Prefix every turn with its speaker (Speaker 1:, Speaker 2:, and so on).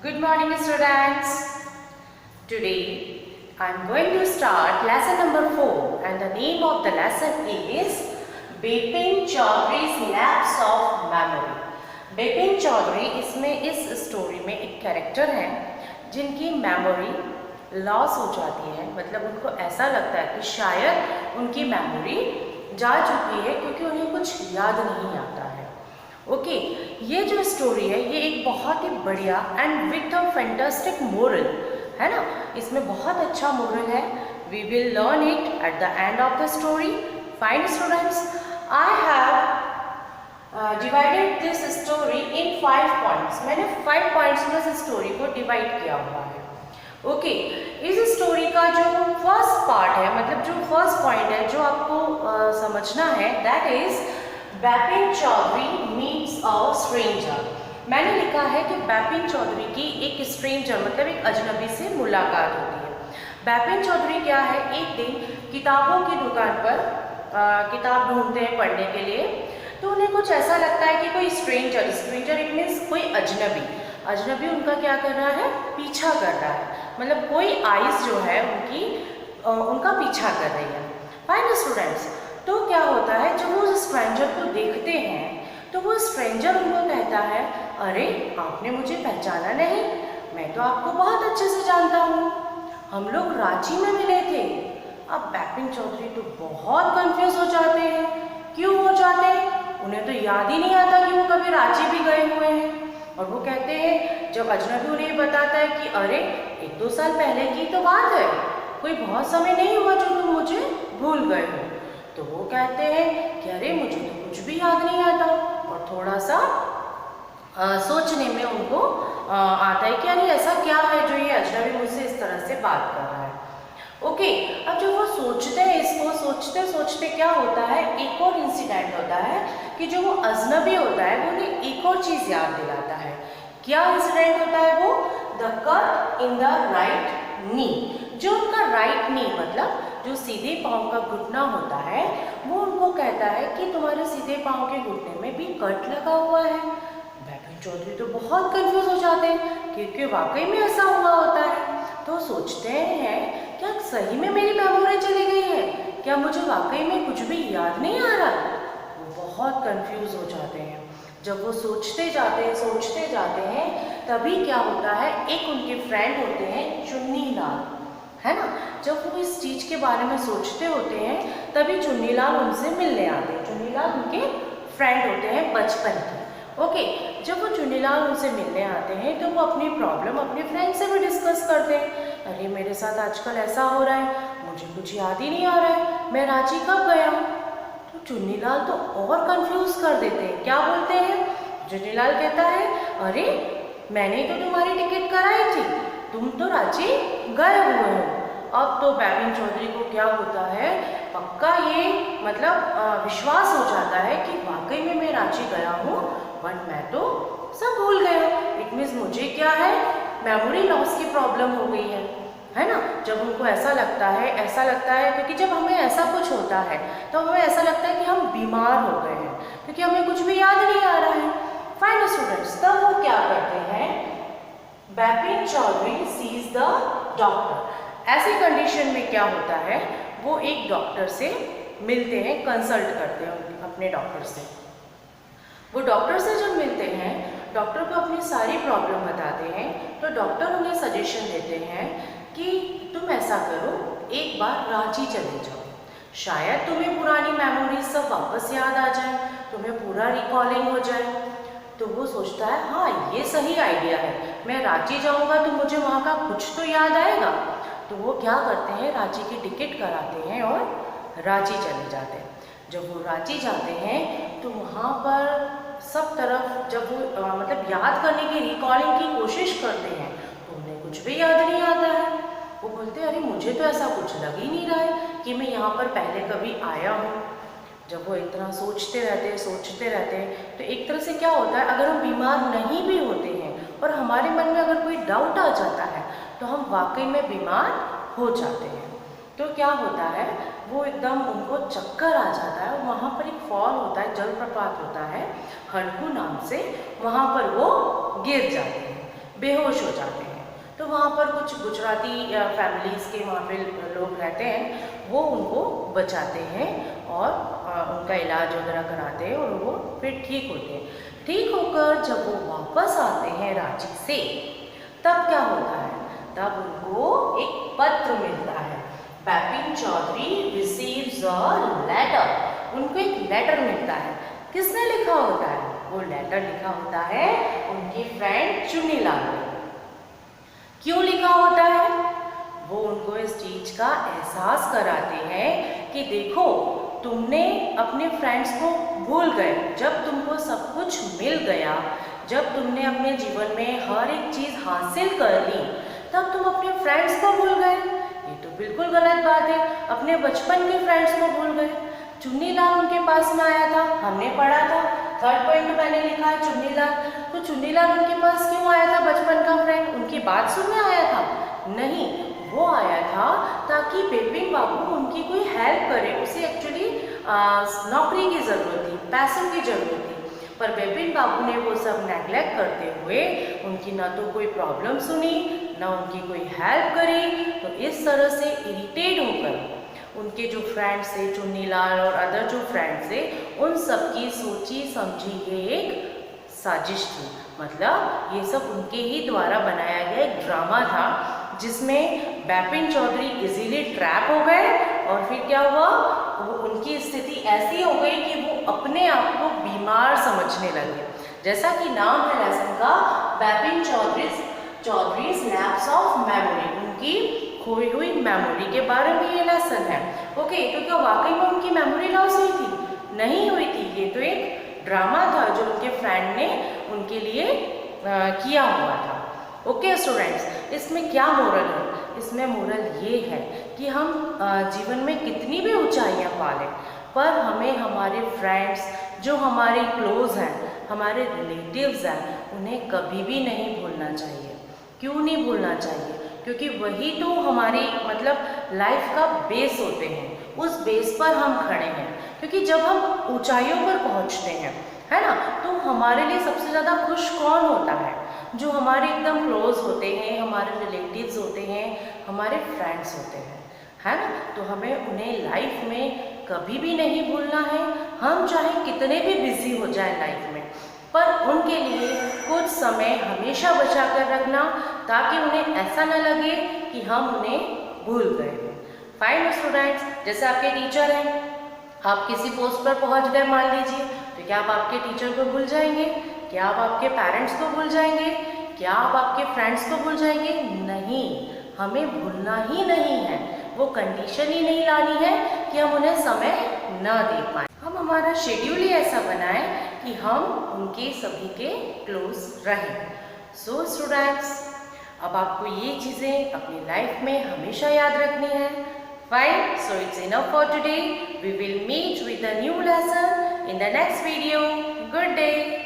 Speaker 1: Good morning, students. Today I am going to start lesson number 4, and the name of the lesson is Bipin Chaudhary's Lapse of Memory. Bipin Chaudhary इसमें इस story में एक character हैं जिनकी memory loss हो जाती है, मतलब उनको ऐसा लगता है कि शायद उनकी मेमोरी जा चुकी है क्योंकि उन्हें कुछ याद नहीं आता है। ओके, ये जो स्टोरी है ये एक बहुत ही बढ़िया and with a fantastic moral है ना, इसमें बहुत अच्छा मोरल है। We will learn it at the end of the story. Fine students, I have divided this story in 5 points. मैंने 5 पॉइंट्स में इस स्टोरी को डिवाइड किया हुआ है। ओके, इस स्टोरी का जो फर्स्ट पार्ट है, मतलब जो फर्स्ट पॉइंट है जो आपको समझना है, that is Bipin Chaudhary meets a stranger. मैंने लिखा है कि बिपिन चौधरी की एक स्ट्रेंजर मतलब एक अजनबी से मुलाकात होती है। बिपिन चौधरी क्या है, एक दिन किताबों की दुकान पर किताब ढूंढते हैं पढ़ने के लिए, तो उन्हें कुछ ऐसा लगता है कि कोई स्ट्रेंजर इट मीन्स कोई अजनबी उनका क्या कर रहा है, पीछा कर रहा है, मतलब कोई आइज जो है उनका पीछा कर रही है। फाइन स्टूडेंट्स, तो क्या होता है जब वो उस स्ट्रेंजर को देखते हैं तो वो स्ट्रेंजर उनको कहता है, अरे आपने मुझे पहचाना नहीं, मैं तो आपको बहुत अच्छे से जानता हूँ, हम लोग रांची में मिले थे। अब बिपिन चौधरी तो बहुत कंफ्यूज हो जाते हैं। क्यों हो जाते हैं? उन्हें तो याद ही नहीं आता कि वो कभी रांची भी गए हुए हैं। और वो कहते हैं, जब अजनबी उन्हें बताता है कि अरे 1-2 साल पहले की तो बात है, कोई बहुत समय नहीं हुआ जो तुम मुझे भूल गए हो, तो वो कहते हैं कि अरे मुझे तो कुछ भी याद नहीं आता। और थोड़ा सा सोचने में उनको आता है कि अरे ऐसा क्या है जो ये अजनबी मुझसे इस तरह से बात कर रहा है। ओके, अब जब वो सोचते हैं, इसको सोचते सोचते क्या होता है, एक और इंसिडेंट होता है कि जो वो अजनबी होता है वो उन्हें एक और चीज़ याद दिलाता है। क्या इंसिडेंट होता है वो? The cut in the right knee. जो उनका राइट नी मतलब जो सीधे पाँव का घुटना होता है, वो उनको कहता है कि तुम्हारे सीधे पाँव के घुटने में भी कट लगा हुआ है। बिपिन चौधरी तो बहुत कंफ्यूज हो जाते हैं क्योंकि वाकई में ऐसा हुआ होता है। तो सोचते हैं, क्या सही में मेरी मेमोरी चली गई है? क्या मुझे वाकई में कुछ भी याद नहीं आ रहा? वो बहुत कंफ्यूज हो जाते हैं। जब वो सोचते जाते हैं, तभी क्या होता है, एक उनके फ्रेंड होते हैं चुन्नीलाल, है ना। जब वो इस चीज़ के बारे में सोचते होते हैं तभी चुन्नीलाल उनसे मिलने आते हैं। चुन्नीलाल उनके फ्रेंड होते हैं बचपन के। ओके, जब वो चुन्नीलाल उनसे मिलने आते हैं तो वो अपनी प्रॉब्लम अपने फ्रेंड से भी डिस्कस करते हैं। अरे मेरे साथ आजकल ऐसा हो रहा है, मुझे कुछ याद ही नहीं आ रहा है, मैं रांची कब गया हूँ? तो चुन्नीलाल तो और कंफ्यूज कर देते हैं। क्या बोलते हैं? चुन्नीलाल कहता है, अरे मैंने तो तुम्हारी टिकट कराई थी, तुम तो रांची गए हुए हो। अब तो बिपिन चौधरी को क्या होता है, पक्का ये मतलब विश्वास हो जाता है कि वाकई में मैं रांची गया हूँ, बट मैं तो सब भूल गया। इट मीन्स मुझे क्या है, मेमोरी लॉस की प्रॉब्लम हो गई है ना। जब उनको ऐसा लगता है क्योंकि जब हमें ऐसा कुछ होता है तो हमें ऐसा लगता है कि हम बीमार हो गए हैं क्योंकि हमें कुछ भी याद नहीं आ रहा है। फाइन स्टूडेंट्स, तब वो क्या करते हैं, Bipin Chaudhary sees the doctor. ऐसी कंडीशन में क्या होता है, वो एक डॉक्टर से मिलते हैं, कंसल्ट करते हैं अपने डॉक्टर से। वो डॉक्टर से जब मिलते हैं, डॉक्टर को अपनी सारी प्रॉब्लम बताते हैं, तो डॉक्टर उन्हें सजेशन देते हैं कि तुम ऐसा करो, एक बार रांची चले जाओ, शायद तुम्हें पुरानी मेमोरीज सब वापस याद आ जाए, तुम्हें पूरा रिकॉलिंग हो जाए। तो वो सोचता है, हाँ ये सही आइडिया है, मैं रांची जाऊँगा तो मुझे वहाँ का कुछ तो याद आएगा। तो वो क्या करते हैं, रांची की टिकट कराते हैं और रांची चले जाते हैं। जब वो रांची जाते हैं तो वहाँ पर सब तरफ जब वो मतलब याद करने की, रिकॉलिंग की कोशिश करते हैं तो उन्हें कुछ भी याद नहीं आता है। वो बोलते हैं, अरे मुझे तो ऐसा कुछ लग ही नहीं रहा है कि मैं यहाँ पर पहले कभी आया हूँ। जब वो इतना सोचते रहते हैं तो एक तरह से क्या होता है, अगर हम बीमार नहीं भी होते हैं और हमारे मन में अगर कोई डाउट आ जाता है तो हम वाकई में बीमार हो जाते हैं। तो क्या होता है, वो एकदम उनको चक्कर आ जाता है। वहाँ पर एक फॉल होता है, जलप्रपात होता है हड़कू नाम से, वहाँ पर वो गिर जाते हैं। बेहोश हो जाते हैं। तो वहाँ पर कुछ गुजराती फैमिलीज़ के वहाँ पे लोग रहते हैं, वो उनको बचाते हैं और उनका इलाज वगैरह कराते हैं और वो फिर ठीक होते हैं। ठीक होकर जब वो वापस आते हैं रांची से, तब क्या होता है, तब उनको एक पत्र मिलता है। Bipin Chaudhary receives a letter, उनको एक लेटर मिलता है। किसने लिखा होता है? वो लेटर लिखा होता है उनके फ्रेंड चुन्नीलाल ने। क्यों लिखा होता है? वो उनको इस चीज का एहसास कराते हैं कि देखो, तुमने अपने फ्रेंड्स को भूल गए। जब तुमको सब कुछ मिल गया, जब तुमने अपने जीवन में हर एक चीज हासिल कर ली, तब तुम अपने फ्रेंड्स को भूल गए। ये तो बिल्कुल गलत बात है। अपने बचपन के फ्रेंड्स को भूल गए। चुन्नीलाल उनके पास में आया था, हमने पढ़ा था, 3rd पॉइंट मैंने लिखा है चुन्नीलाल। तो चुन्नीलाल उनके पास क्यों आया था? बचपन का फ्रेंड, उनकी बात सुनने आया था? नहीं, वो आया था ताकि बिपिन बाबू उनकी कोई हेल्प करे। उसे एक्चुअली नौकरी की ज़रूरत थी, पैसों की ज़रूरत थी, पर बिपिन बाबू ने वो सब नेग्लेक्ट करते हुए उनकी ना तो कोई प्रॉब्लम सुनी, ना उनकी कोई हेल्प करी। तो इस तरह से इरिटेट होकर उनके जो फ्रेंड्स थे, चुन्नीलाल और अदर जो फ्रेंड्स थे, उन सब की सोची समझी ये एक साजिश थी। मतलब ये सब उनके ही द्वारा बनाया गया एक ड्रामा था, जिसमें बिपिन चौधरी इजीली ट्रैप हो गए और फिर क्या हुआ, वो उनकी स्थिति ऐसी हो गई कि वो अपने आप को बीमार समझने लगे। जैसा कि नाम है लेसन का, Bipin Choudhury's lapse of memory, उनकी खोई हुई मेमोरी के बारे में ये लेसन है। ओके, तो क्या वाकई में उनकी मेमोरी लॉस हुई थी? नहीं हुई थी। ये तो एक ड्रामा था जो उनके फ्रेंड ने उनके लिए किया हुआ था। ओके स्टूडेंट्स, इसमें क्या मोरल है? इसमें मोरल ये है कि हम जीवन में कितनी भी ऊंचाइयां पा लें, पर हमें हमारे फ्रेंड्स जो हमारे क्लोज हैं, हमारे रिलेटिव्स हैं, उन्हें कभी भी नहीं भूलना चाहिए। क्यों नहीं भूलना चाहिए? क्योंकि वही तो हमारी मतलब लाइफ का बेस होते हैं। उस बेस पर हम खड़े हैं। क्योंकि जब हम ऊंचाइयों पर पहुंचते हैं, है ना, तो हमारे लिए सबसे ज़्यादा खुश कौन होता है? जो हमारे एकदम क्लोज होते हैं, हमारे रिलेटिव्स होते हैं, हमारे फ्रेंड्स होते हैं, है ना। तो हमें उन्हें लाइफ में कभी भी नहीं भूलना है। हम चाहे कितने भी बिजी हो जाए लाइफ में, पर उनके लिए कुछ समय हमेशा बचा कर रखना, ताकि उन्हें ऐसा न लगे कि हम उन्हें भूल गए। फाइन स्टूडेंट्स, जैसे आपके टीचर हैं, आप किसी पोस्ट पर पहुंच गए मान लीजिए, तो क्या आप आपके टीचर को भूल जाएंगे? क्या आप आपके पेरेंट्स को भूल जाएंगे? क्या आप आपके फ्रेंड्स को भूल जाएंगे? नहीं, हमें भूलना ही नहीं है। वो कंडीशन ही नहीं लानी है कि हम उन्हें समय न दे पाए। हम हमारा शेड्यूल ही ऐसा बनाएं कि हम उनके सभी के क्लोज रहें। सो स्टूडेंट्स, अब आपको ये चीज़ें अपनी लाइफ में हमेशा याद रखनी है। Fine, so it's enough for today. We will meet with a new lesson in the next video. Good day.